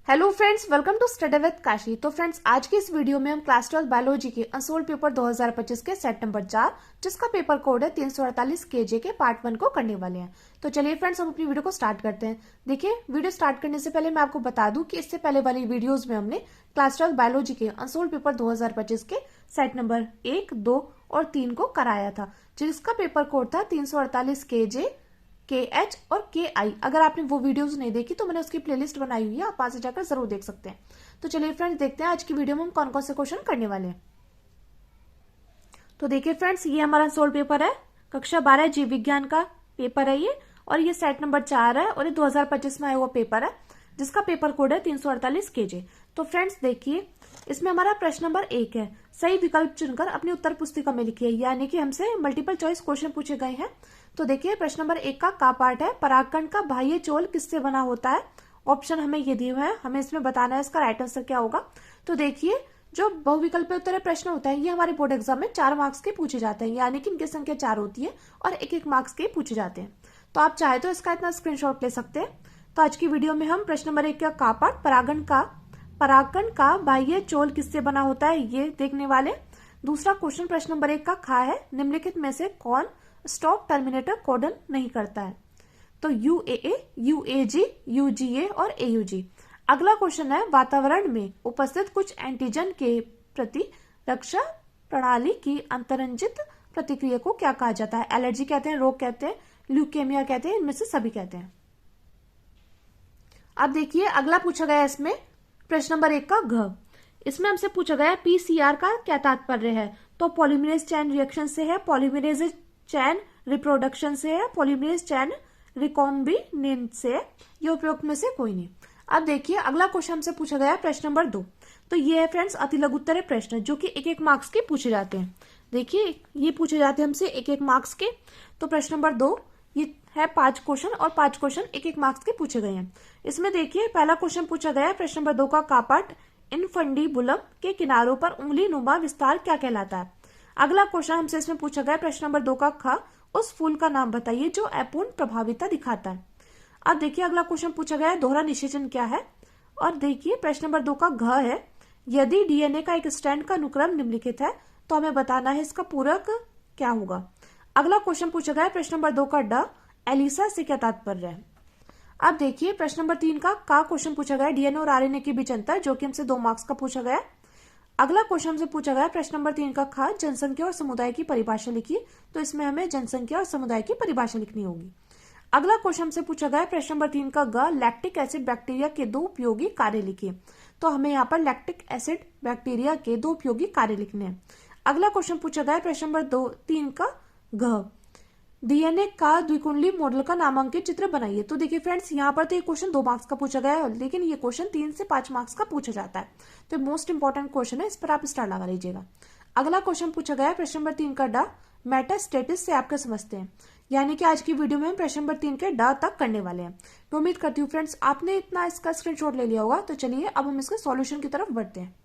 Hello friends, welcome to study with Kashi. तो friends, आज की इस वीडियो में हम क्लास 12 बायोलॉजी के अनसोल्ड पेपर 2025 के सेट नंबर 4, जिसका पेपर कोड है 348 केजे के पार्ट 1 को करने वाले हैं। तो चलिए फ्रेंड्स, हम अपनी वीडियो को स्टार्ट करते हैं। देखिए, वीडियो स्टार्ट करने से पहले मैं आपको बता दूं कि इससे पहले वाली वीडियोज में हमने क्लास 12 बायोलॉजी के अनसोल्ड पेपर 2025 के सेट नंबर 1, 2 और 3 को कराया था, जिसका पेपर कोड था 348 केजे, KH और KI। अगर आपने वो वीडियोस नहीं देखी तो मैंने उसकी प्लेलिस्ट बनाई हुई है, आप वहां से जाकर जरूर देख सकते हैं। तो चलिए फ्रेंड्स, देखते हैं आज की वीडियो में हम कौन कौन से क्वेश्चन करने वाले हैं। तो देखिए फ्रेंड्स, ये हमारा सोल्ड पेपर है, कक्षा 12 जीव विज्ञान का पेपर है ये, और ये सेट नंबर 4 है और ये 2025 में आया हुआ पेपर है, जिसका पेपर कोड है 348 केजे। तो फ्रेंड्स देखिए, इसमें हमारा प्रश्न नंबर 1 है, सही विकल्प चुनकर अपनी उत्तर पुस्तिका में लिखिए। यानी कि हमसे मल्टीपल चॉइस क्वेश्चन पूछे गए हैं। तो देखिए, प्रश्न नंबर 1 का पार्ट है, परागकण का बाह्य चोल किससे बना होता है। ऑप्शन हमें ये दिए हुए हैं, हमें इसमें बताना है इसका राइट आंसर क्या होगा। तो देखिए, जो बहुविकल्पीय उत्तर प्रश्न होता है, ये हमारे बोर्ड एग्जाम में 4 मार्क्स के पूछे जाते हैं, यानी कि इनकी संख्या 4 होती है और 1-1 मार्क्स के पूछे जाते हैं। तो आप चाहे तो इसका इतना स्क्रीनशॉट ले सकते हैं। तो आज की वीडियो में हम प्रश्न नंबर 1 का पार्ट, परागकण का बाह्य चोल किससे बना होता है, ये देखने वाले। दूसरा क्वेश्चन प्रश्न नंबर 1 का खा है, निम्नलिखित में से कौन स्टॉप टर्मिनेटर कोडन नहीं करता है। तो UAA, UAG, UGA और AUG। अगला क्वेश्चन है, वातावरण में उपस्थित कुछ एंटीजन के प्रति रक्षा प्रणाली की अंतरंजित प्रतिक्रिया को क्या कहा जाता है। एलर्जी कहते हैं, रोग कहते हैं, ल्यूकेमिया कहते हैं, इनमें से सभी कहते हैं। अब देखिए, अगला पूछा गया इसमें प्रश्न नंबर 1 का घ। इसमें हमसे पूछा गया PCR का क्या तात्पर्य है। तो पॉलीमरेज चैन रिएक्शन से है, पॉलीमरेज चैन रिप्रोडक्शन से है, पॉलीमरेज चैन रिकॉम्बिनेंट से है, ये उपयुक्त में से कोई नहीं। अब देखिए, अगला क्वेश्चन हमसे पूछा गया है प्रश्न नंबर 2। तो ये है फ्रेंड्स अति लघुत्तरीय प्रश्न, जो कि 1-1 मार्क्स के पूछे जाते हैं। देखिए, ये पूछे जाते हैं हमसे 1-1 मार्क्स के। तो प्रश्न नंबर 2 ये है 5 क्वेश्चन और 5 क्वेश्चन 1-1 मार्क्स के पूछे गए हैं। इसमें देखिए, पहला क्वेश्चन पूछा गया है प्रश्न नंबर 2 का कापाट इनफंडीबुलम के किनारों पर उंगली नुमा विस्तार क्या कहलाता है। अगला क्वेश्चन हमसे इसमें पूछा गया प्रश्न नंबर 2 का ख, उस फूल का नाम बताइए जो अपूर्ण प्रभाविता दिखाता है। अब देखिए, अगला क्वेश्चन पूछा गया है दोहरा निषेचन क्या है। और देखिए, प्रश्न नंबर 2 का घ है, यदि DNA का एक स्ट्रैंड का अनुक्रम निम्नलिखित है तो हमें बताना है इसका पूरक क्या होगा। अगला क्वेश्चन पूछा गया है प्रश्न नंबर 2 का ड, एलिसा से क्या तात्पर्य है। अब देखिए, प्रश्न नंबर 3 का क्वेश्चन पूछा गया DNA और RNA के बीच अंतर, जो कि हमसे 2 मार्क्स का पूछा गया। अगला क्वेश्चन हमसे पूछा गया प्रश्न नंबर 3 का ख, जनसंख्या और समुदाय की परिभाषा लिखिए। तो इसमें हमें जनसंख्या और समुदाय की परिभाषा लिखनी होगी। अगला क्वेश्चन हमसे पूछा गया प्रश्न नंबर 3 का ग, लैक्टिक एसिड बैक्टीरिया के 2 उपयोगी कार्य लिखिए। तो हमें यहाँ पर लैक्टिक एसिड बैक्टीरिया के 2 उपयोगी कार्य लिखने हैं। अगला क्वेश्चन पूछा गया प्रश्न नंबर 3 का घ, DNA का द्विकुंडली मॉडल का नामांकित चित्र बनाइए। तो देखिए फ्रेंड्स, यहाँ पर तो ये क्वेश्चन 2 मार्क्स का पूछा गया है, लेकिन ये क्वेश्चन 3 से 5 मार्क्स का पूछा जाता है। तो मोस्ट इंपॉर्टेंट क्वेश्चन है, इस पर आप स्टार लगा लीजिएगा। अगला क्वेश्चन पूछा गया है प्रश्न नंबर 3 का ड, मेटास्टेटिस से आप क्या समझते हैं। यानी कि आज की वीडियो में हम प्रश्न नंबर 3 के ड तक करने वाले हैं। तो उम्मीद करती हूँ फ्रेंड्स आपने इतना इसका स्क्रीनशॉट ले लिया होगा। तो चलिए, अब हम इसके सॉल्यूशन की तरफ बढ़ते हैं।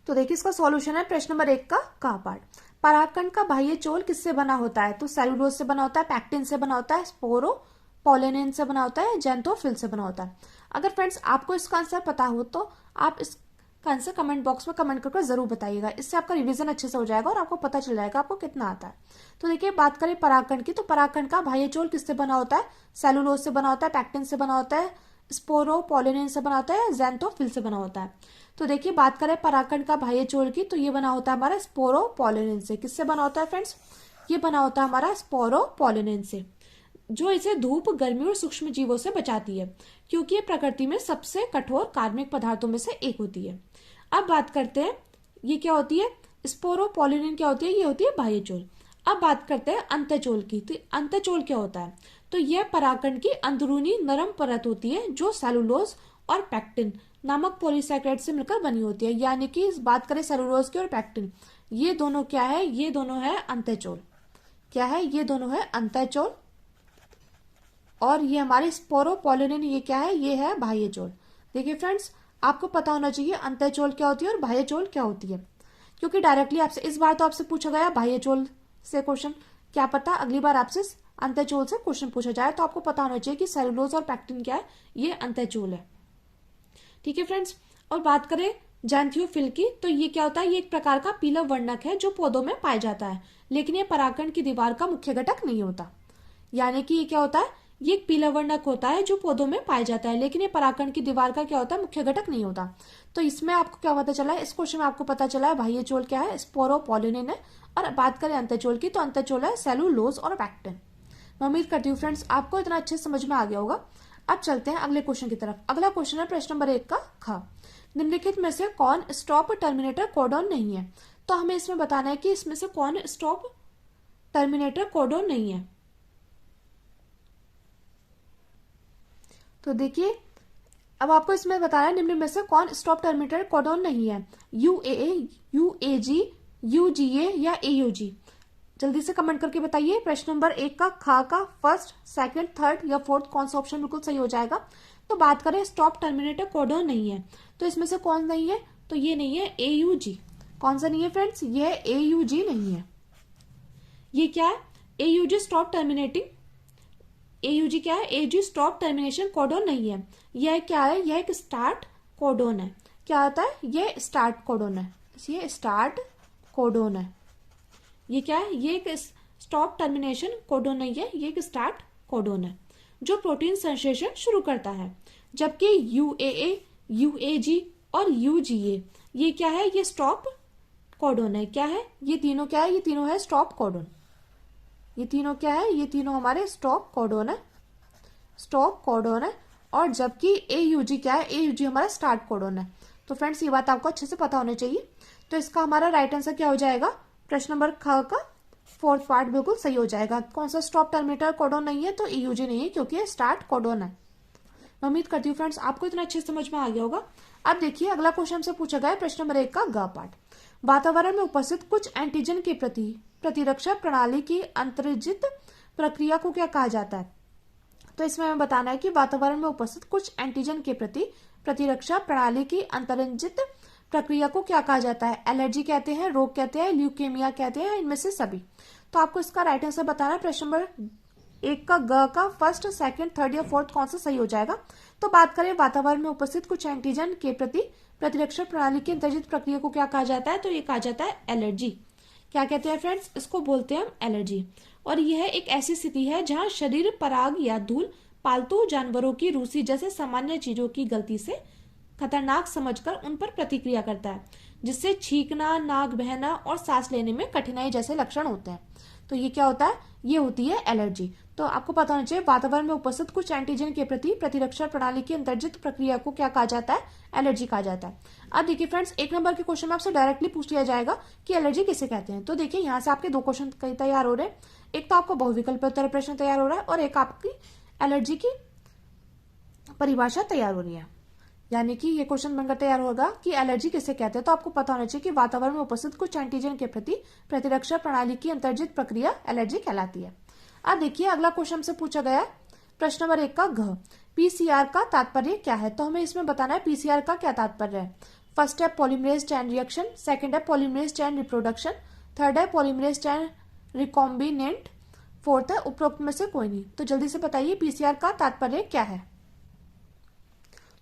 तो देखिए, इसका सॉल्यूशन है प्रश्न नंबर 1 का पार्ट, परागकण का बाह्य चोल किससे बना होता है। तो सेलुलोज से बना होता है, पैक्टिन से बना होता है, स्पोरो पोलेनिन से बना होता है, जेंथोफिल से बना होता है। अगर फ्रेंड्स आपको इसका आंसर पता हो तो आप इसका आंसर कमेंट बॉक्स में कमेंट करके जरूर बताइएगा। इससे आपका रिवीजन अच्छे से हो जाएगा और आपको पता चल जाएगा आपको कितना आता है। तो देखिए, बात करें परागकण की, तो परागकण का बाह्य चोल किससे बना होता है। सेलुलोज से बना होता है, पैक्टिन से बना होता है, स्पोरो पोलेनिन से बना होता है, जेंथोफिल से बना होता है। तो देखिए, बात करें परागकण का बाह्य चोल की, तो ये बना होता है हमारा स्पोरो पोलेनिन से। किससे बना होता है फ्रेंड्स, ये बना होता है हमारा स्पोरो पोलेनिन से, जो इसे धूप, गर्मी और सूक्ष्म जीवों से बचाती है, क्योंकि ये प्रकृति में सबसे कठोर कार्बनिक पदार्थों में से एक होती है। अब बात करते हैं ये क्या होती है, स्पोरो पोलेनिन क्या होती है, ये होती है बाह्य चोल। अब बात करते हैं अंतःचोल की। तो अंतःचोल क्या होता है, तो यह परागकण की अंदरूनी नरम परत होती है, जो सेलुलोज और पैक्टिन नामक पॉलीसैकेराइड से मिलकर बनी होती है। यानी कि बात करें सेलुलोज की और पैक्टिन, ये दोनों क्या है, ये दोनों है अंतःचोल। क्या है, ये दोनों है अंतःचोल। और ये हमारे स्पोरोपोलेनिन, ये क्या है, ये है बाह्य चोल। देखिए फ्रेंड्स, आपको पता होना चाहिए अंतःचोल क्या होती है और बाह्य चोल क्या होती है, क्योंकि डायरेक्टली आपसे इस बार तो आपसे पूछा गया बाह्य चोल से क्वेश्चन, क्या पता अगली बार आपसे अंतःचोल से क्वेश्चन पूछा जाए। तो आपको पता होना चाहिए कि सेलुलोज और पैक्टिन क्या है, ये अंतःचोल है। ठीक है फ्रेंड्स। और बात करें जैंथियोफिल की, तो ये क्या होता है, ये एक प्रकार का पीला वर्णक है जो पौधों में पाया जाता है, लेकिन ये परागकण की दीवार का मुख्य घटक नहीं होता। यानी कि ये क्या होता है, ये एक पीला वर्णक होता है जो पौधों में पाया जाता है, लेकिन ये परागकण की दीवार का क्या होता है, मुख्य घटक नहीं होता। तो इसमें आपको क्या पता चला है, इस क्वेश्चन में आपको पता चला है बाह्यचोल क्या है, स्पोरोपोलिनिन है। और बात करें अंतःचोल की, तो अंतःचोल है सेलुलोज और पैक्टिन। मैं उम्मीद करती हूँ फ्रेंड्स आपको इतना अच्छे समझ में आ गया होगा। अब चलते हैं अगले क्वेश्चन की तरफ। अगला क्वेश्चन है प्रश्न नंबर 1 का ख। निम्नलिखित में से कौन स्टॉप टर्मिनेटर कोडॉन नहीं है। तो हमें इसमें बताना है कि इसमें से कौन स्टॉप टर्मिनेटर कोडॉन नहीं है। तो देखिए, अब आपको इसमें बताना है निम्न में से कौन स्टॉप टर्मिनेटर कोडॉन नहीं है, यूएए, यूएजी, यूजीए या एयूजी। जल्दी से कमेंट करके बताइए प्रश्न नंबर 1 का ख का फर्स्ट, सेकंड, थर्ड या फोर्थ कौन सा ऑप्शन बिल्कुल सही हो जाएगा। तो बात करें स्टॉप टर्मिनेटर कोडॉन नहीं है, तो इसमें से कौन नहीं है, तो ये नहीं है एयूजी। कौन सा नहीं है फ्रेंड्स, ये एयूजी नहीं है। ये क्या है, एयूजी स्टॉप टर्मिनेटिंग, एयूजी क्या है, एयूजी स्टॉप टर्मिनेशन कोडॉन नहीं है। यह क्या है, यह एक स्टार्ट कोडॉन है। क्या होता है, ये स्टार्ट कोडॉन है, ये स्टार्ट कोडॉन है। ये क्या है, ये एक स्टॉप टर्मिनेशन कोडॉन नहीं है, ये एक स्टार्ट कोडॉन है जो प्रोटीन संश्लेषण शुरू करता है। जबकि यूएए, यूएजी और यूजीए ये क्या है, ये स्टॉप कोडॉन है। क्या है, ये तीनों क्या है, ये तीनों है स्टॉप कोडॉन। ये तीनों क्या है, ये तीनों हमारे स्टॉप कोडॉन है, स्टॉप कोडॉन है। और जबकि एयूजी क्या है, एयूजी हमारा स्टार्ट कोडॉन है। तो फ्रेंड्स ये बात आपको अच्छे से पता होनी चाहिए। तो इसका हमारा राइट आंसर क्या हो जाएगा, प्रश्न नंबर ख का फोर्थ पार्ट बिल्कुल सही हो जाएगा। कौन सा स्टॉप टर्मिनेटर कोडॉन नहीं है, तो एयूजी नहीं है, क्योंकि ये स्टार्ट कोडॉन है। मैं उम्मीद करती हूँ फ्रेंड्स आपको इतना अच्छे समझ में आ गया होगा। अब देखिए अगला क्वेश्चन हमसे पूछा गया है प्रश्न नंबर 1 का ग पार्ट। वातावरण में उपस्थित कुछ एंटीजन के प्रति प्रतिरक्षा प्रणाली की अंतर्जित प्रक्रिया को क्या कहा जाता है। तो इसमें हमें बताना है कि वातावरण में उपस्थित कुछ एंटीजन के प्रति प्रतिरक्षा प्रणाली की अंतर्जित प्रक्रिया को क्या कहा जाता है। एलर्जी कहते हैं, रोग कहते हैं, ल्यूकेमिया कहते हैं, इनमें से सभी। तो आपको इसका राइट आंसर बताना है प्रश्न नंबर 1 का ग का फर्स्ट, सेकंड, थर्ड या फोर्थ कौन सा सही हो जाएगा। तो बात करें वातावरण में उपस्थित कुछ एंटीजन के प्रति प्रतिरक्षा प्रणाली की अंतर्जित प्रक्रिया को क्या कहा जाता है, तो ये कहा जाता है एलर्जी। क्या कहते हैं फ्रेंड्स, इसको बोलते हैं हम एलर्जी। और यह एक ऐसी स्थिति है जहां शरीर पराग या धूल पालतू जानवरों की रूसी जैसे सामान्य चीजों की गलती से खतरनाक समझकर उन पर प्रतिक्रिया करता है, जिससे छींकना, नाक बहना और सांस लेने में कठिनाई जैसे लक्षण होते हैं। तो ये क्या होता है, ये होती है एलर्जी। तो आपको पता होना चाहिए वातावरण में उपस्थित कुछ एंटीजन के प्रति प्रतिरक्षा प्रणाली की अंतर्जित प्रक्रिया को क्या कहा जाता है, एलर्जी कहा जाता है। अब देखिए फ्रेंड्स 1 नंबर के क्वेश्चन में आपसे डायरेक्टली पूछ लिया जाएगा कि एलर्जी किसे कहते हैं। तो देखिए यहाँ से आपके 2 क्वेश्चन तैयार हो रहे हैं। एक तो आपको बहुविकल्प उत्तर प्रश्न तैयार हो रहा है और एक आपकी एलर्जी की परिभाषा तैयार हो रही है। यानी कि ये क्वेश्चन बनकर तैयार होगा कि एलर्जी किसे कहते हैं। तो आपको पता होना चाहिए कि वातावरण में उपस्थित कुछ एंटीजन के प्रति प्रतिरक्षा प्रणाली की अंतर्जित प्रक्रिया एलर्जी कहलाती है। अब देखिए अगला क्वेश्चन से पूछा गया है प्रश्न नंबर 1 का घ। पीसीआर का तात्पर्य क्या है। तो हमें इसमें बताना है पीसीआर का क्या तात्पर्य है। फर्स्ट है पॉलीमरेज चेन रिएक्शन, सेकंड है पॉलीमरेज चेन रिप्रोडक्शन, थर्ड है पॉलीमरेज चेन रिकॉम्बिनेंट, फोर्थ है उपरोक्त में से कोई नहीं। तो जल्दी से बताइए पीसीआर का तात्पर्य क्या है।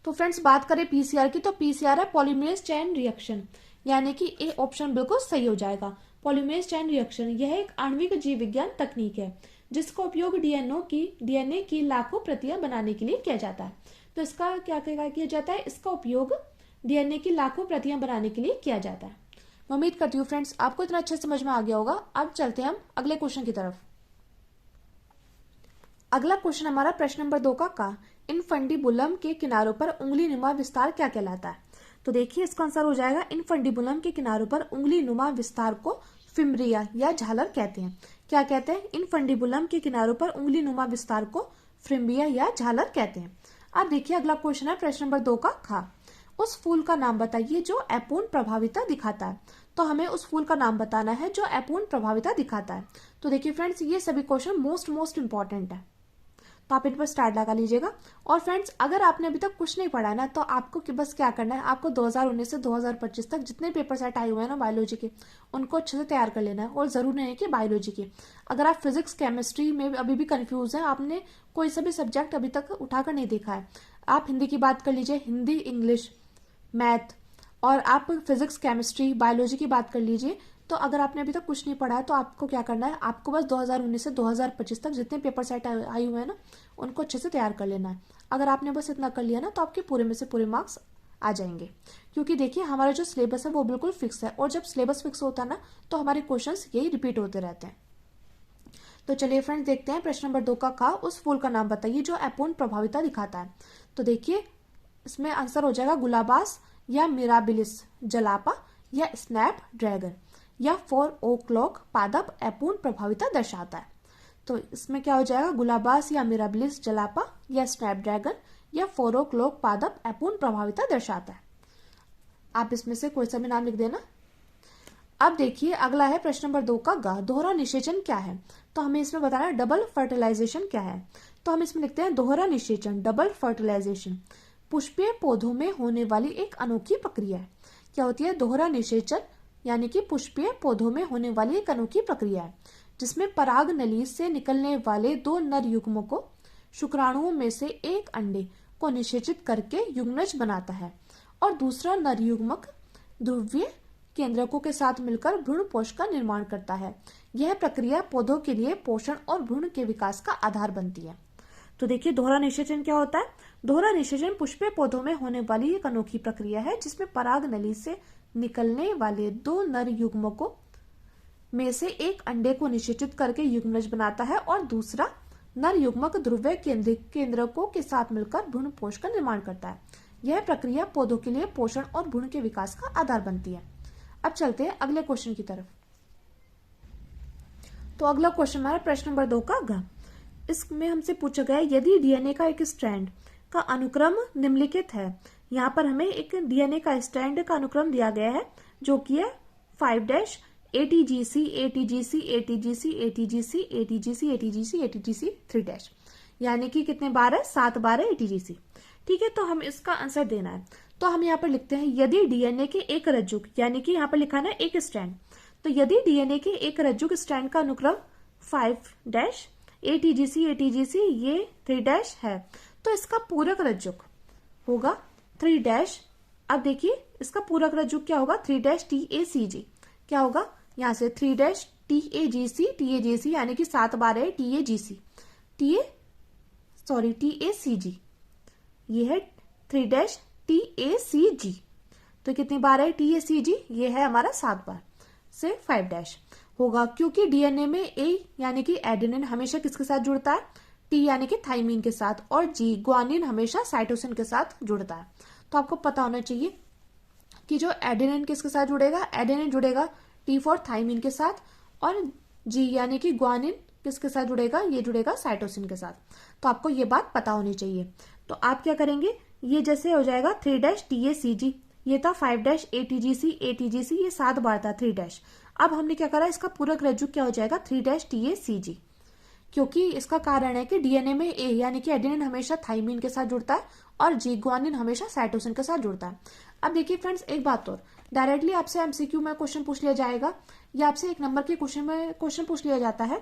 तो फ्रेंड्स बात करें पीसीआर की, तो पीसीआर है पॉलीमरेज चेन रिएक्शन, यानी कि ए ऑप्शन बिल्कुल सही हो जाएगा। पॉलीमरेज चेन रिएक्शन यह एक आणविक जीव विज्ञान तकनीक है जिसका उपयोग डीएनए की लाखों प्रतियां बनाने के लिए किया जाता है। तो इसका क्या किया जाता है, इसका उपयोग डीएनए की लाखों प्रतियां बनाने के लिए किया जाता है। मैं उम्मीद करती हूँ फ्रेंड्स आपको इतना अच्छे समझ में आ गया होगा। अब चलते हैं हम अगले क्वेश्चन की तरफ। अगला क्वेश्चन हमारा प्रश्न नंबर 2 का इनफंडिबुलम के किनारों पर उंगली नुमा विस्तार क्या कहलाता है। तो देखिए इसका आंसर हो जाएगा इनफंडिबुलम के किनारों पर उंगली नुमा विस्तार को फिम्ब्रिया या झालर कहते हैं। क्या कहते हैं, इनफंडिबुलम के किनारों पर उंगली नुमा विस्तार को फिम्ब्रिया या झालर कहते हैं। अब देखिए अगला क्वेश्चन है प्रश्न नंबर 2 का खा। उस फूल का नाम बताइए जो अपूर्ण प्रभाविता दिखाता है। तो हमें उस फूल का नाम बताना है जो अपूर्ण प्रभाविता दिखाता है। तो देखिए फ्रेंड्स ये सभी क्वेश्चन मोस्ट इंपॉर्टेंट है, तो आप इन पर स्टार लगा लीजिएगा। और फ्रेंड्स अगर आपने अभी तक कुछ नहीं पढ़ा है ना, तो आपको बस क्या करना है, आपको 2019 से 2025 तक जितने पेपर सेट आए हुए हैं ना बायोलॉजी के, उनको अच्छे से तैयार कर लेना है। और जरूर नहीं है कि बायोलॉजी के, अगर आप फिजिक्स केमिस्ट्री में अभी भी कंफ्यूज हैं, आपने कोई सा भी सब्जेक्ट अभी तक उठाकर नहीं देखा है, आप हिंदी की बात कर लीजिए, हिंदी, इंग्लिश, मैथ, और आप फिजिक्स, केमिस्ट्री, बायोलॉजी की बात कर लीजिए। तो अगर आपने अभी तक कुछ नहीं पढ़ा है तो आपको क्या करना है, आपको बस 2019 से 2025 तक जितने पेपर सेट आई हुए हैं ना, उनको अच्छे से तैयार कर लेना है। अगर आपने बस इतना कर लिया ना तो आपके पूरे में से पूरे मार्क्स आ जाएंगे। क्योंकि देखिए हमारा जो सिलेबस है वो बिल्कुल फिक्स है, और जब सिलेबस फिक्स होता है ना तो हमारे क्वेश्चंस यही रिपीट होते रहते हैं। तो चलिए फ्रेंड्स देखते हैं प्रश्न नंबर 2 का खा उस फूल का नाम बताइए जो अपूर्ण प्रभाविता दिखाता है। तो देखिए इसमें आंसर हो जाएगा गुलाबास या मिराबिलिस जलापा या स्नैप ड्रैगन या 4 o'clock पादप अपूर्ण प्रभाविता दर्शाता है। तो इसमें क्या हो जाएगा, गुलाबास या मिराबिलिस जलापा या स्नैप ड्रैगन या 4 o'clock पादप अपूर्ण प्रभाविता दर्शाता है। आप इसमें से कोई सा भी नाम लिख देना। अब देखिए अगला है प्रश्न नंबर 2 का ग, दोहरा निषेचन क्या है। तो हमें इसमें बताना है डबल फर्टिलाइजेशन क्या है। तो हम इसमें लिखते हैं दोहरा निषेचन, डबल फर्टिलाइजेशन पुष्पीय पौधों में होने वाली एक अनोखी प्रक्रिया है। क्या होती है, दोहरा निषेचन यानी कि पुष्पीय पौधों में होने वाली एक अनोखी प्रक्रिया है जिसमें पराग नली से निकलने वाले 2 नर युग्मों को शुक्राणुओं में से एक अंडे को निषेचित करके युग्मज बनाता है और दूसरा नर युग्मक ध्रुवीय केंद्रकों के साथ मिलकर भ्रूण पोष का निर्माण करता है। यह प्रक्रिया पौधों के लिए पोषण और भ्रूण के विकास का आधार बनती है। तो देखिए दोहरा निषेचन क्या होता है। दोहरा निषेचन पुष्पीय पौधों में होने वाली एक अनोखी प्रक्रिया है जिसमें पराग नली से निकलने वाले 2 नर युग्मकों में से एक अंडे को निषेचित करके युग्मज बनाता है और दूसरा नर युग्मक ध्रुवीय केंद्रकों के साथ मिलकर भ्रूण पोष का निर्माण करता है। यह प्रक्रिया पौधों के लिए पोषण और भ्रूण के विकास का आधार बनती है। अब चलते हैं अगले क्वेश्चन की तरफ। तो अगला क्वेश्चन हमारा प्रश्न नंबर 2 का घ। इसमें हमसे पूछा गया यदि डीएनए का एक स्ट्रैंड का अनुक्रम निम्नलिखित है। यहाँ पर हमें एक डीएनए का स्ट्रैंड का अनुक्रम दिया गया है जो कि है 5' ATGC ATGC ATGC ATGC ATGC ATGC ATGC 3' यानी कि कितने बार है, 7 बार है ATGC। ठीक है, तो हम इसका आंसर देना है। तो हम यहाँ पर लिखते हैं यदि डीएनए के एक रज्जुक, यानी कि यहाँ पर लिखा है एक स्ट्रैंड, तो यदि डीएनए के एक रज्जुक स्ट्रैंड का अनुक्रम 5' ATGC ATGC ये 3' है तो इसका पूरक रज्जुक होगा 3'। अब देखिए इसका पूरक रज्जुक क्या होगा, 3' TACG क्या होगा, यहाँ से 3' TAGC यानी कि 7 बार है TACG ये है 3' TACG। तो कितनी बार है TACG, ये है हमारा 7 बार से 5' होगा क्योंकि डीएनए में ए यानी कि एडेनिन हमेशा किसके साथ जुड़ता है, टी यानी कि थाइमिन के साथ, और जी ग्वानिन हमेशा साइटोसिन के साथ जुड़ता है। तो आपको पता होना चाहिए कि जो एडेनिन किसके साथ जुड़ेगा, एडेनिन जुड़ेगा टी फॉर थाइमिन के साथ, और जी यानी कि ग्वानिन किसके साथ जुड़ेगा, ये जुड़ेगा साइटोसिन के साथ। तो आपको ये बात पता होनी चाहिए। तो आप क्या करेंगे, ये जैसे हो जाएगा 3' TACG, ये था 5' ATGC ये 7 बार था 3'। अब हमने क्या करा, इसका पूरक रज्जुक क्या हो जाएगा 3' TACG, क्योंकि इसका कारण है कि डीएनए में ए यानी कि एडेनिन हमेशा थाइमिन के साथ जुड़ता है और जी ग्वानिन हमेशा साइटोसिन के साथ जुड़ता है। अब देखिए फ्रेंड्स एक बात और, डायरेक्टली आपसे एमसीक्यू में क्वेश्चन पूछ लिया जाएगा या आपसे 1 नंबर के क्वेश्चन में क्वेश्चन पूछ लिया जाता है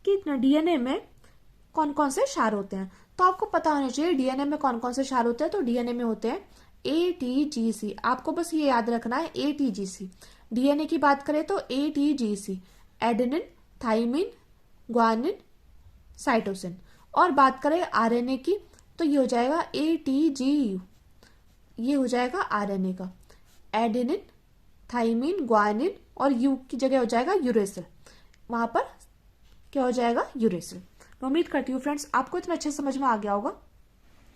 कि डीएनए में कौन कौन से क्षार होते हैं। तो आपको पता होना चाहिए डीएनए में कौन कौन से क्षार होते हैं। तो डीएनए में होते हैं ATGC, आपको बस ये याद रखना है ATGC। डीएनए की बात करें तो ATGC adenine, thymine, guanine, cytosine, और बात करें आरएनए की तो ये हो जाएगा ATGU, ये हो जाएगा आरएनए का, एडेनिन, थाइमिन, ग्वानिन और यू की जगह हो जाएगा यूरेसिल, वहां पर क्या हो जाएगा यूरेसिल। मैं उम्मीद करती हूँ फ्रेंड्स आपको इतना अच्छे समझ में आ गया होगा।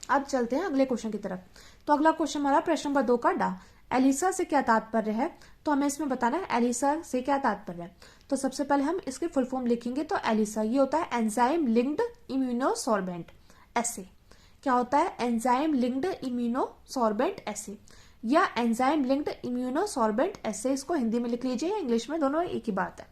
अब चलते हैं अगले क्वेश्चन की तरफ। तो अगला क्वेश्चन हमारा प्रश्न नंबर 2 का डा, एलिसा से क्या तात्पर्य है। तो हमें इसमें बताना है एलिसा से क्या तात्पर्य है। तो सबसे पहले हम इसके फुल फॉर्म लिखेंगे। तो एलिसा ये होता है एंजाइम लिंक्ड इम्यूनोसॉर्बेंट एसे। क्या होता है, एंजाइम लिंक्ड इम्यूनोसॉर्बेंट एसे या एंजाइम लिंक्ड इम्यूनोसॉर्बेंट एसे, इसको हिंदी में लिख लीजिए, इंग्लिश में, दोनों एक ही बात है।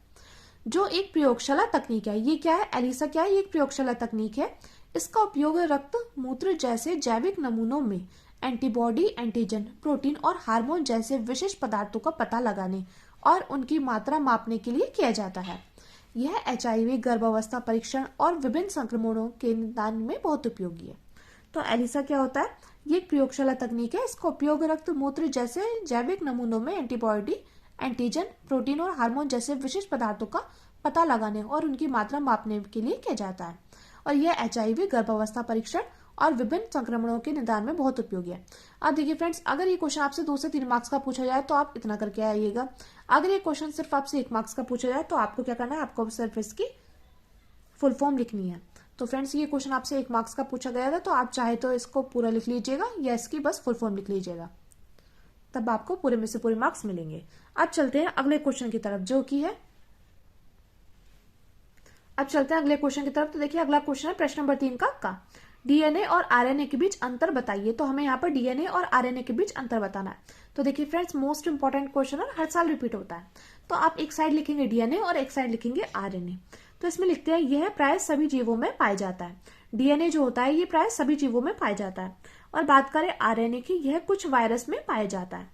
जो एक प्रयोगशाला तकनीक है, ये क्या है, एलिसा क्या है, ये एक प्रयोगशाला तकनीक है। इसका उपयोग रक्त, मूत्र जैसे जैविक नमूनों में एंटीबॉडी, एंटीजन, प्रोटीन और हार्मोन जैसे विशेष पदार्थों का पता लगाने और उनकी मात्रा मापने के लिए किया जाता है। यह HIV, गर्भावस्था परीक्षण और विभिन्न संक्रमणों के निदान में बहुत उपयोगी है। तो एलिसा क्या होता है, ये एक प्रयोगशाला तकनीक है। इसका उपयोग रक्त मूत्र जैसे जैविक नमूनों में एंटीबॉडी, एंटीजन, प्रोटीन और हार्मोन जैसे विशिष्ट पदार्थों का पता लगाने और उनकी मात्रा मापने के लिए किया जाता है। और यह HIV, गर्भावस्था परीक्षण और विभिन्न संक्रमणों के निदान में बहुत उपयोगी है। अब देखिए फ्रेंड्स, अगर ये क्वेश्चन आपसे 2 से 3 मार्क्स का पूछा जाए तो आप इतना करके आइएगा। अगर ये क्वेश्चन सिर्फ आपसे 1 मार्क्स का पूछा जाए तो आपको क्या करना है, आपको सिर्फ इसकी फुल फॉर्म लिखनी है। तो फ्रेंड्स, ये क्वेश्चन आपसे 1 मार्क्स का पूछा गया था, तो आप चाहे तो इसको पूरा लिख लीजिएगा या इसकी बस फुल फॉर्म लिख लीजिएगा, तब आपको पूरे में से पूरे मार्क्स मिलेंगे। अब चलते हैं अगले क्वेश्चन की तरफ, जो कि है अब चलते हैं अगले क्वेश्चन की तरफ। तो देखिए अगला क्वेश्चन है प्रश्न नंबर 3 का डीएनए और आरएनए के बीच अंतर बताइए। तो हमें यहाँ पर डीएनए और आरएनए के बीच अंतर बताना है। तो देखिए फ्रेंड्स, मोस्ट इंपॉर्टेंट क्वेश्चन है, हर साल रिपीट होता है। तो आप एक साइड लिखेंगे डीएनए और एक साइड लिखेंगे आरएनए। तो इसमें लिखते हैं यह प्राय सभी जीवों में पाया जाता है। डीएनए जो होता है ये प्राय सभी जीवों में पाया जाता है। और बात करें आरएनए की, यह कुछ वायरस में पाया जाता है।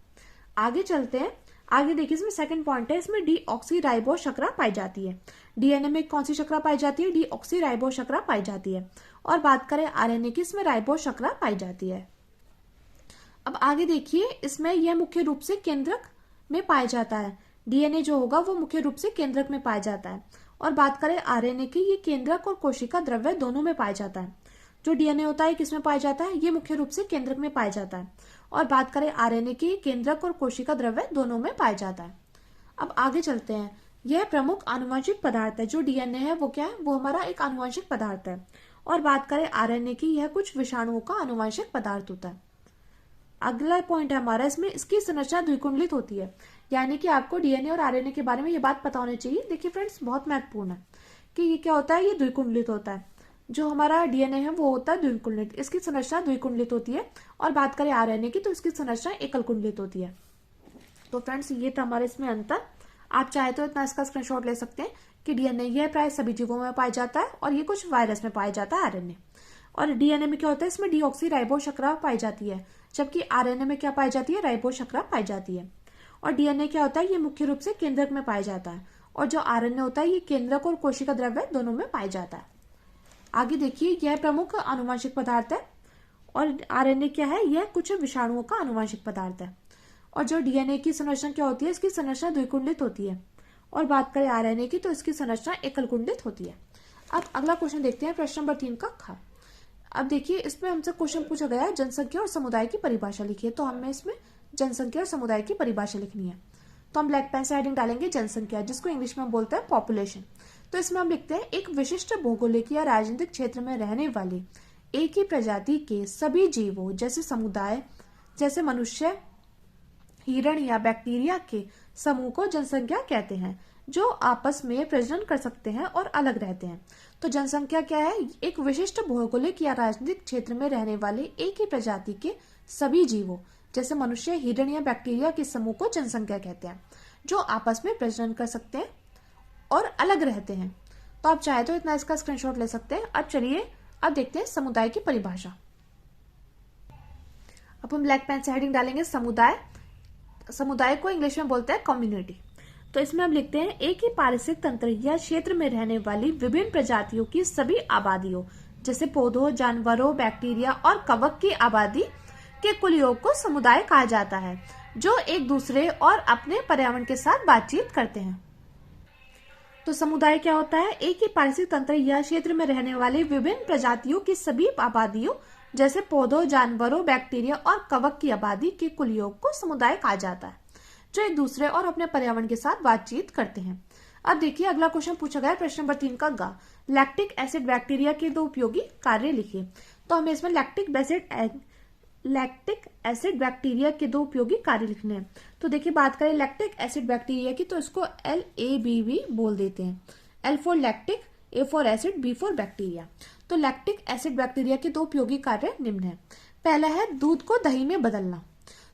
आगे चलते हैं, आगे देखिए इसमें सेकंड पॉइंट है, इसमें डीऑक्सीराइबो शर्करा पाई जाती है। डीएनए में कौन सी शर्करा पाई जाती है, डीऑक्सीराइबो शर्करा पाई जाती है। और बात करें आरएनए की, इसमें राइबो शर्करा पाई जाती है। अब आगे देखिए, इसमें यह मुख्य रूप से केंद्रक में पाया जाता है। डीएनए जो होगा वो मुख्य रूप से केंद्रक में पाया जाता है। और बात करें आरएनए की, ये केंद्रक और कोशिका द्रव्य दोनों में पाया जाता है। जो डीएनए होता है किसमें पाया जाता है, ये मुख्य रूप से केंद्रक में पाया जाता है। और बात करें आरएनए की, केंद्रक और कोशिका द्रव्य दोनों में पाया जाता है। अब आगे चलते हैं, यह प्रमुख आनुवंशिक पदार्थ है। जो डीएनए है वो क्या है, वो हमारा एक आनुवंशिक पदार्थ है। और बात करें आरएनए की, यह कुछ विषाणुओं का आनुवंशिक पदार्थ होता है। अगला पॉइंट है हमारा, इसमें इसकी संरचना द्विकुंडलित होती है। यानी कि आपको डीएनए और आरएनए के बारे में ये बात पता होनी चाहिए। देखिए फ्रेंड्स, बहुत महत्वपूर्ण है कि ये क्या होता है, ये द्विकुंडलित होता है। जो हमारा डीएनए है वो होता है द्विकुंडलित, इसकी संरचना द्विकुंडलित होती है। और बात करें आरएनए की, तो इसकी संरचना एकल कुंडलित होती है। तो फ्रेंड्स, ये था हमारे इसमें अंतर। आप चाहे तो इतना इसका स्क्रीनशॉट ले सकते हैं कि डीएनए यह प्राय सभी जीवों में पाया जाता है और ये कुछ वायरस में पाया जाता है आरएनए। और डीएनए में क्या होता है, इसमें डीऑक्सीराइबो शर्करा पाई जाती है, जबकि आरएनए में क्या पाई जाती है, राइबो शर्करा पाई जाती है। और डीएनए क्या होता है, ये मुख्य रूप से केंद्रक में पाया जाता है। और जो आरएनए होता है ये केंद्रक और कोशिका द्रव्य दोनों में पाया जाता है। आगे देखिए, यह प्रमुख आनुवंशिक पदार्थ है। और आरएनए क्या है, यह कुछ विषाणुओं का आनुवंशिक पदार्थ है। और जो डीएनए की संरचना क्या होती है, इसकी संरचना द्विकुंडलित होती है। और बात करें आरएनए की, तो इसकी संरचना एकल कुंडलित होती है। अब अगला क्वेश्चन देखते हैं, प्रश्न नंबर 3 का ख। अब देखिए, इसमें हमसे क्वेश्चन पूछा गया है जनसंख्या और समुदाय की परिभाषा लिखिए। तो हमें इसमें जनसंख्या और समुदाय की परिभाषा लिखनी है। तो हम ब्लैक पेन से हेडिंग डालेंगे जनसंख्या, जिसको इंग्लिश में बोलते हैं पॉपुलेशन। तो इसमें हम लिखते हैं एक विशिष्ट भौगोलिक या राजनीतिक क्षेत्र में रहने वाले एक ही प्रजाति के सभी जीवों जैसे समुदाय, जैसे मनुष्य, हिरण या बैक्टीरिया के समूह को जनसंख्या कहते हैं, जो आपस में प्रजनन कर सकते हैं और अलग रहते हैं। तो जनसंख्या क्या है, एक विशिष्ट भौगोलिक या राजनीतिक क्षेत्र में रहने वाले एक ही प्रजाति के सभी जीवों जैसे मनुष्य, हिरण या बैक्टीरिया के समूह को जनसंख्या कहते हैं, जो आपस में प्रजनन कर सकते हैं और अलग रहते हैं। तो आप चाहे तो इतना इसका स्क्रीनशॉट ले सकते हैं। अब चलिए अब देखते हैं समुदाय की परिभाषा। अब हम ब्लैक पेन से हेडिंग डालेंगे समुदाय। समुदाय को इंग्लिश में बोलते हैं कम्युनिटी। तो इसमें हम लिखते हैं एक ही पारिस्थितिक तंत्र या क्षेत्र में रहने वाली विभिन्न प्रजातियों की सभी आबादियों जैसे पौधों, जानवरों, बैक्टीरिया और कवक की आबादी के कुल योग को समुदाय कहा जाता है, जो एक दूसरे और अपने पर्यावरण के साथ बातचीत करते हैं। तो समुदाय क्या होता है, एक ही पारिस्थितिक तंत्र या क्षेत्र में रहने वाले विभिन्न प्रजातियों की सभी आबादियों जैसे पौधों, जानवरों, बैक्टीरिया और कवक की आबादी के कुल योग को समुदाय कहा जाता है, जो एक दूसरे और अपने पर्यावरण के साथ बातचीत करते हैं। अब देखिए अगला क्वेश्चन पूछा गया है प्रश्न नंबर 3 का ग। लैक्टिक एसिड बैक्टीरिया के 2 उपयोगी कार्य लिखिए। तो हमें इसमें लैक्टिक एसिड बैक्टीरिया के 2 उपयोगी कार्य लिखने हैं। तो देखिए बात करें लैक्टिक एसिड बैक्टीरिया की, तो इसको LABV बोल देते हैं। L for lactic, A for acid, B for bacteria. तो लैक्टिक एसिड बैक्टीरिया के 2 उपयोगी कार्य निम्न है। पहला है दूध को दही में बदलना।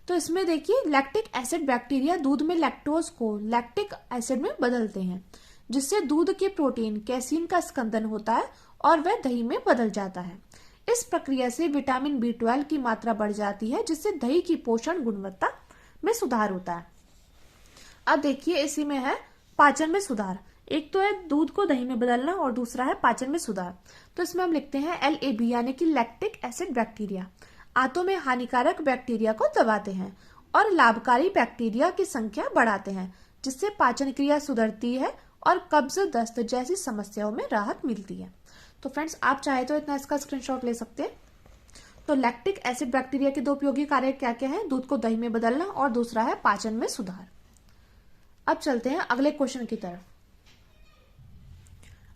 तो इसमें देखिए लैक्टिक एसिड बैक्टीरिया दूध में लैक्टोज को लैक्टिक एसिड में बदलते हैं, जिससे दूध के प्रोटीन कैसीन का स्कंदन होता है और वह दही में बदल जाता है। इस प्रक्रिया से विटामिन B12 की मात्रा बढ़ जाती है, जिससे दही की पोषण गुणवत्ता में सुधार होता है। अब देखिए इसी में है पाचन में सुधार। एक तो है दूध को दही में बदलना और दूसरा है पाचन में सुधार। तो इसमें हम लिखते हैं LAB यानी कि लैक्टिक एसिड बैक्टीरिया। आंतों में हानिकारक बैक्टीरिया को दबाते हैं और लाभकारी बैक्टीरिया की संख्या बढ़ाते हैं, जिससे पाचन क्रिया सुधरती है और कब्ज, दस्त जैसी समस्याओं में राहत मिलती है। तो फ्रेंड्स, आप चाहे तो इतना इसका स्क्रीनशॉट ले सकते हैं। तो लैक्टिक एसिड बैक्टीरिया के 2 उपयोगी कार्य क्या क्या हैं? दूध को दही में बदलना और दूसरा है पाचन में सुधार। अब चलते हैं अगले क्वेश्चन की तरफ।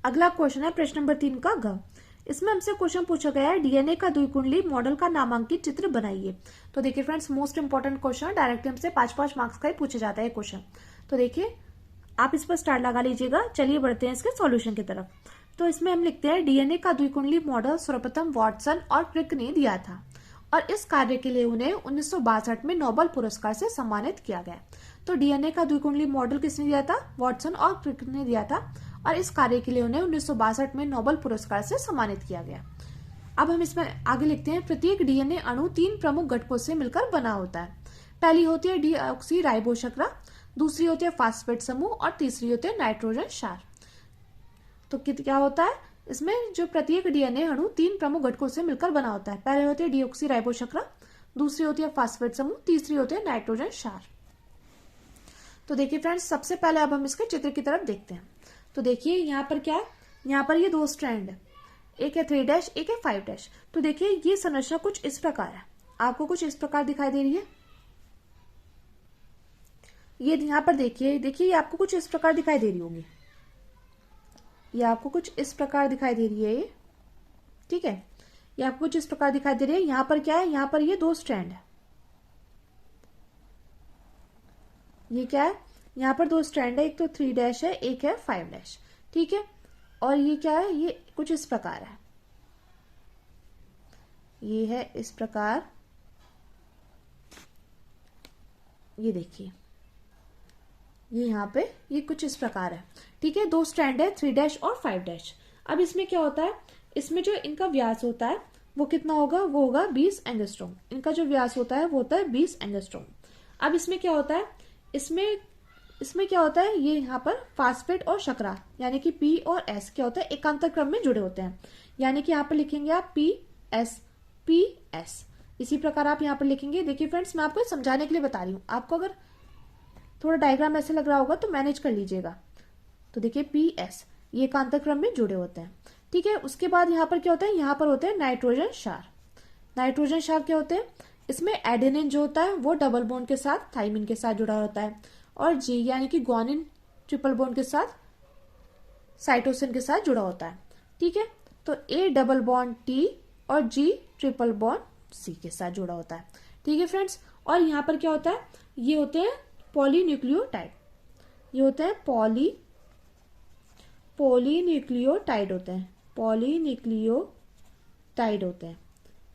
अगला क्वेश्चन है प्रश्न नंबर 3 का घ। इसमें हमसे क्वेश्चन पूछा गया है डीएनए का द्विकुंडली मॉडल का नामांकित चित्र बनाइए। तो देखिए friends, most important question, direct हमसे 5-5 मार्क्स का ही पूछा जाता है क्वेश्चन। तो देखिए, आप इस पर स्टार लगा लीजिएगा। चलिए बढ़ते हैं इसके सॉल्यूशन की तरफ। तो इसमें हम लिखते हैं डीएनए का द्विकुंडली मॉडल सर्वप्रथम वाटसन और क्रिक ने दिया था और इस कार्य के लिए उन्हें 1962 में नोबेल पुरस्कार से सम्मानित किया गया। तो डीएनए का द्विकुंडली मॉडल किसने दिया था? वाटसन और क्रिक ने दिया था और इस कार्य के लिए उन्हें 1962 में नोबेल पुरस्कार से सम्मानित किया गया। अब हम इसमें आगे लिखते हैं प्रत्येक डीएनए अणु 3 प्रमुख घटकों से मिलकर बना होता है। पहली होती है डीऑक्सी राइबो शर्करा, दूसरी होती है फास्फेट समूह और तीसरी होती है नाइट्रोजन क्षार। तो क्या होता है इसमें? जो प्रत्येक डीएनए अणु 3 प्रमुख घटकों से मिलकर बना होता है। पहले होती है डीऑक्सी राइबो शर्करा, दूसरी होती है फास्फेट समूह, तीसरी होती है नाइट्रोजन क्षार। तो देखिए फ्रेंड्स, सबसे पहले अब हम इसके चित्र की तरफ देखते हैं। तो देखिए यहाँ पर क्या है? यहाँ पर ये 2 स्ट्रैंड है, एक है 3', एक है 5'। तो देखिए ये संरचना कुछ इस प्रकार है, आपको कुछ इस प्रकार दिखाई दे रही है। ये यहाँ पर देखिए ये आपको कुछ इस प्रकार दिखाई दे रही होगी, ये आपको कुछ इस प्रकार दिखाई दे रही है ये, ठीक है। ये आपको कुछ इस प्रकार दिखाई दे रही है। यहाँ पर क्या है? यहाँ पर ये 2 स्ट्रैंड है। ये क्या है? यहाँ पर 2 स्ट्रैंड है, एक तो 3' है, एक है 5', ठीक है। और ये क्या है? ये कुछ इस प्रकार है, ये है इस प्रकार, ये देखिए ये यहाँ पे ये कुछ इस प्रकार है, ठीक है। 2 स्ट्रैंड है, 3' और 5'। अब इसमें क्या होता है? इसमें जो इनका व्यास होता है वो कितना होगा? वो होगा 20 एंगस्ट्रॉम। इनका जो व्यास होता है वो होता है 20 एंगस्ट्रॉम। अब इसमें क्या होता है? इसमें क्या होता है? ये यहाँ पर फास्फेट और शर्करा यानी कि P और S क्या होता है? एकांतर क्रम में जुड़े होते हैं, यानी कि यहाँ पर लिखेंगे आप PS। इसी प्रकार आप यहाँ पर लिखेंगे। देखिए फ्रेंड्स, मैं आपको समझाने के लिए बता रही हूँ, आपको अगर थोड़ा डायग्राम ऐसे लग रहा होगा तो मैनेज कर लीजिएगा। तो देखिए PS, ये एकांतर क्रम में जुड़े होते हैं, ठीक है। उसके बाद यहाँ पर क्या होता है? यहाँ पर होते हैं नाइट्रोजन क्षार। नाइट्रोजन क्षार क्या होते हैं? इसमें एडेनिन जो होता है वो डबल बॉन्ड के साथ थाइमिन के साथ जुड़ा होता है और G यानी कि ग्वानिन ट्रिपल बॉन्ड के साथ साइटोसिन के साथ जुड़ा होता है, ठीक है। तो A डबल बॉन्ड T और G ट्रिपल बॉन्ड C के साथ जुड़ा होता है, ठीक है फ्रेंड्स। और यहाँ पर क्या होता है? ये होते हैं पॉलीन्यूक्लियोटाइड, ये होते हैं पॉलीन्यूक्लियोटाइड होते हैं, पॉलीन्यूक्लियोटाइड होते हैं,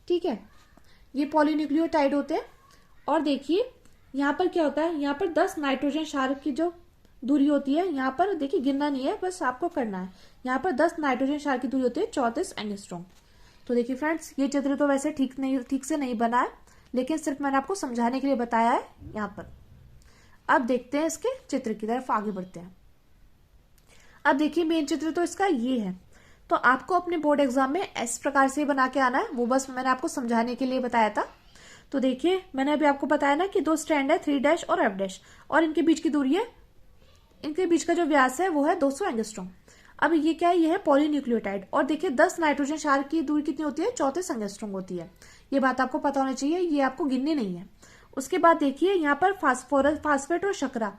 ठीक है। ये पॉलीन्यूक्लियोटाइड होते हैं। और देखिए यहाँ पर क्या होता है? यहाँ पर 10 नाइट्रोजन क्षार की जो दूरी होती है, यहाँ पर देखिए गिनना नहीं है, बस आपको करना है। यहाँ पर 10 नाइट्रोजन क्षार की दूरी होती है 34 एंगस्ट्रॉम। तो देखिए फ्रेंड्स, ये चित्र तो वैसे ठीक से नहीं बना है, लेकिन सिर्फ मैंने आपको समझाने के लिए बताया है यहाँ पर। अब देखते हैं इसके चित्र की तरफ, आगे बढ़ते हैं। अब देखिए मेन चित्र तो इसका ये है। तो आपको अपने बोर्ड एग्जाम में इस प्रकार से बना के आना है, वो बस मैंने आपको समझाने के लिए बताया था। तो देखिए मैंने अभी आपको बताया ना कि 2 स्ट्रैंड है, 3' और F' और इनके बीच की दूरी है, इनके बीच का जो व्यास है वो है 200 एंगस्ट्रॉम। अब ये क्या है? ये है पॉलीन्यूक्लियोटाइड। और देखिए 10 नाइट्रोजन क्षार की दूरी कितनी होती है? 34 एंगस्ट्रॉम होती है। ये बात आपको पता होनी चाहिए, ये आपको गिननी नहीं है। उसके बाद देखिए यहाँ पर फास्फेट और शर्करा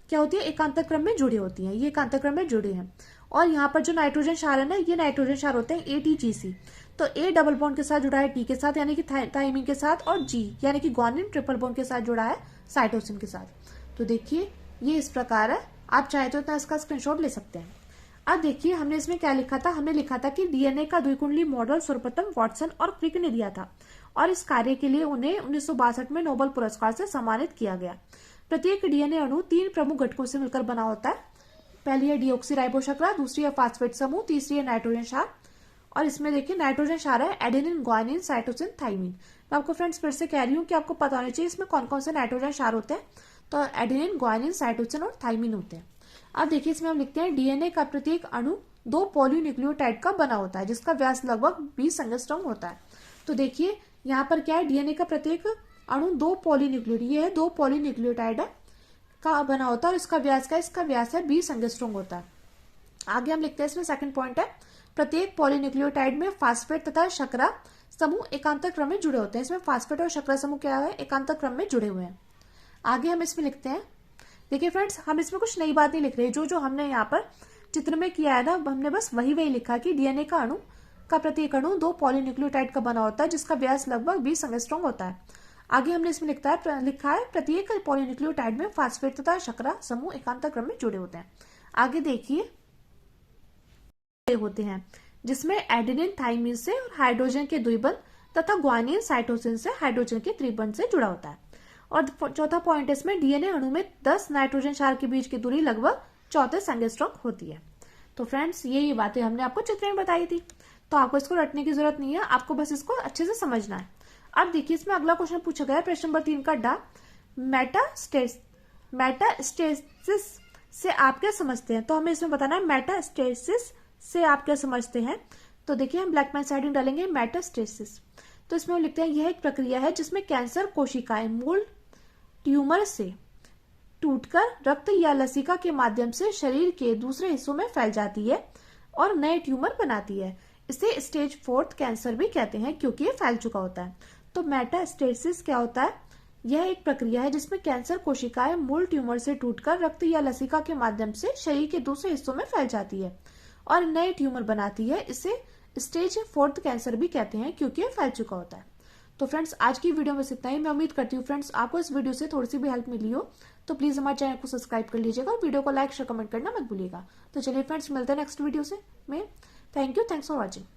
क्या होती है? एकांतर क्रम में जुड़ी होती है, ये एकांतर क्रम में जुड़े हैं। और यहाँ पर जो नाइट्रोजन क्षार है ना, ये नाइट्रोजन क्षार होते हैं ATGC। तो A डबल बॉन्ड के साथ जुड़ा है T के साथ यानी कि थाइमिन के साथ, और G यानी कि ग्वानिन ट्रिपल बॉन्ड के साथ जुड़ा है साइटोसिन के साथ। तो देखिए ये इस प्रकार है, आप चाहे तो इतना इसका स्क्रीनशॉट ले सकते हैं। अब देखिए हमने इसमें क्या लिखा था? हमने लिखा था कि डीएनए का द्विकुंडली मॉडल सर्वप्रथम वाटसन और क्रिक ने दिया था और इस कार्य के लिए उन्हें 1962 में नोबेल पुरस्कार से सम्मानित किया गया। प्रत्येक डीएनए अणु 3 प्रमुख घटकों से मिलकर बना होता है। पहली है डीऑक्सी राइबो शर्करा, दूसरी है फास्फेट समूह, तीसरी है नाइट्रोजन क्षार। और इसमें देखिए नाइट्रोजन क्षार है एडेनिन, ग्वानिन, साइटोसिन, थाइमिन। मैं आपको फ्रेंड्स फिर से कह रही हूँ कि आपको पता होना चाहिए इसमें कौन कौन से नाइट्रोजन क्षार होते हैं। तो एडेनिन, ग्वानिन, साइटोसिन और थाइमिन होते हैं। अब देखिए इसमें हम लिखते हैं डीएनए का प्रत्येक अणु 2 पॉलीन्यूक्लियोटाइड का बना होता है जिसका व्यास लगभग 20 एंगस्ट्रॉम होता है। तो देखिए यहाँ पर क्या है, डीएनए का प्रत्येक अणु 2 पॉलीन्यूक्लियोटाइड, ये है 2 पॉलीन्यूक्लियोटाइड का बना होता है और इसका व्यास का, इसका व्यास है 20 एंगस्ट्रॉम होता है। आगे हम लिखते हैं इसमें सेकंड पॉइंट है, प्रत्येक पॉलीन्यूक्लियोटाइड में फास्फेट तथा शर्करा समूह एकांतर क्रम में जुड़े होते हैं। इसमें फास्फेट और शर्करा समूह क्या है, एकांतर क्रम में जुड़े हुए हैं। आगे हम इसमें लिखते हैं, देखिए फ्रेंड्स हम इसमें कुछ नई बात नहीं लिख रहे, जो हमने यहाँ पर चित्र में किया है ना, हमने बस वही लिखा कि डीएनए का अणु का प्रत्येक अणु 2 पॉलीन्यूक्लियोटाइड का बना होता है जिसका व्यास लगभग 20 एंगस्ट्रॉम होता है। आगे हमने इसमें लिखा है प्रत्येक पॉलीन्यूक्लियोटाइड में फास्फेट तथा शर्करा समूह एकांतर क्रम में जुड़े होते हैं। आगे देखिए होते हैं जिसमें एडेनिन थाइमिन से और हाइड्रोजन के द्विबंध तथा ग्वानिन साइटोसिन से हाइड्रोजन के त्रिबंध से जुड़ा होता है। और चौथा पॉइंट इसमें डीएनए अणु में 10 नाइट्रोजन क्षार के बीच की दूरी लगभग 34 एंगस्ट्रॉम होती है। तो फ्रेंड्स ये बातें हमने आपको चित्र में बताई थी, तो आपको इसको रटने की जरूरत नहीं है, आपको बस इसको अच्छे से समझना है। अब देखिए इसमें अगला क्वेश्चन पूछा गया है, प्रश्न नंबर 3 का डा, मेटास्टेसिस से आप क्या समझते हैं। तो हमें इसमें बताना है मेटास्टेसिस से आप क्या समझते हैं। तो देखिए हम ब्लैक पेन साइडिंग डालेंगे मेटास्टेसिस। तो इसमें हम लिखते हैं यह एक प्रक्रिया है जिसमें कैंसर कोशिकाएं मूल ट्यूमर से टूटकर रक्त या लसिका के माध्यम से शरीर के दूसरे हिस्सों में फैल जाती है और नए ट्यूमर बनाती है। इसे स्टेज 4 कैंसर भी कहते हैं क्योंकि ये फैल चुका होता है। तो मेटास्टेसिस क्या होता है, यह एक प्रक्रिया है जिसमें कैंसर कोशिकाएं मूल ट्यूमर से टूटकर रक्त या लसिका के माध्यम से शरीर के दूसरे हिस्सों में फैल जाती है और नए ट्यूमर बनाती है। इसे स्टेज 4 कैंसर भी कहते हैं क्योंकि ये फैल चुका होता है। तो फ्रेंड्स आज की वीडियो में इतना ही। मैं उम्मीद करती हूँ फ्रेंड्स आपको इस वीडियो से थोड़ी सी भी हेल्प मिली हो, तो प्लीज हमारे चैनल को सब्सक्राइब कर लीजिएगा और वीडियो को लाइक शेयर कमेंट करना मत भूलिएगा। तो चलिए फ्रेंड्स मिलते हैं नेक्स्ट वीडियो से में। Thank you, thanks for watching.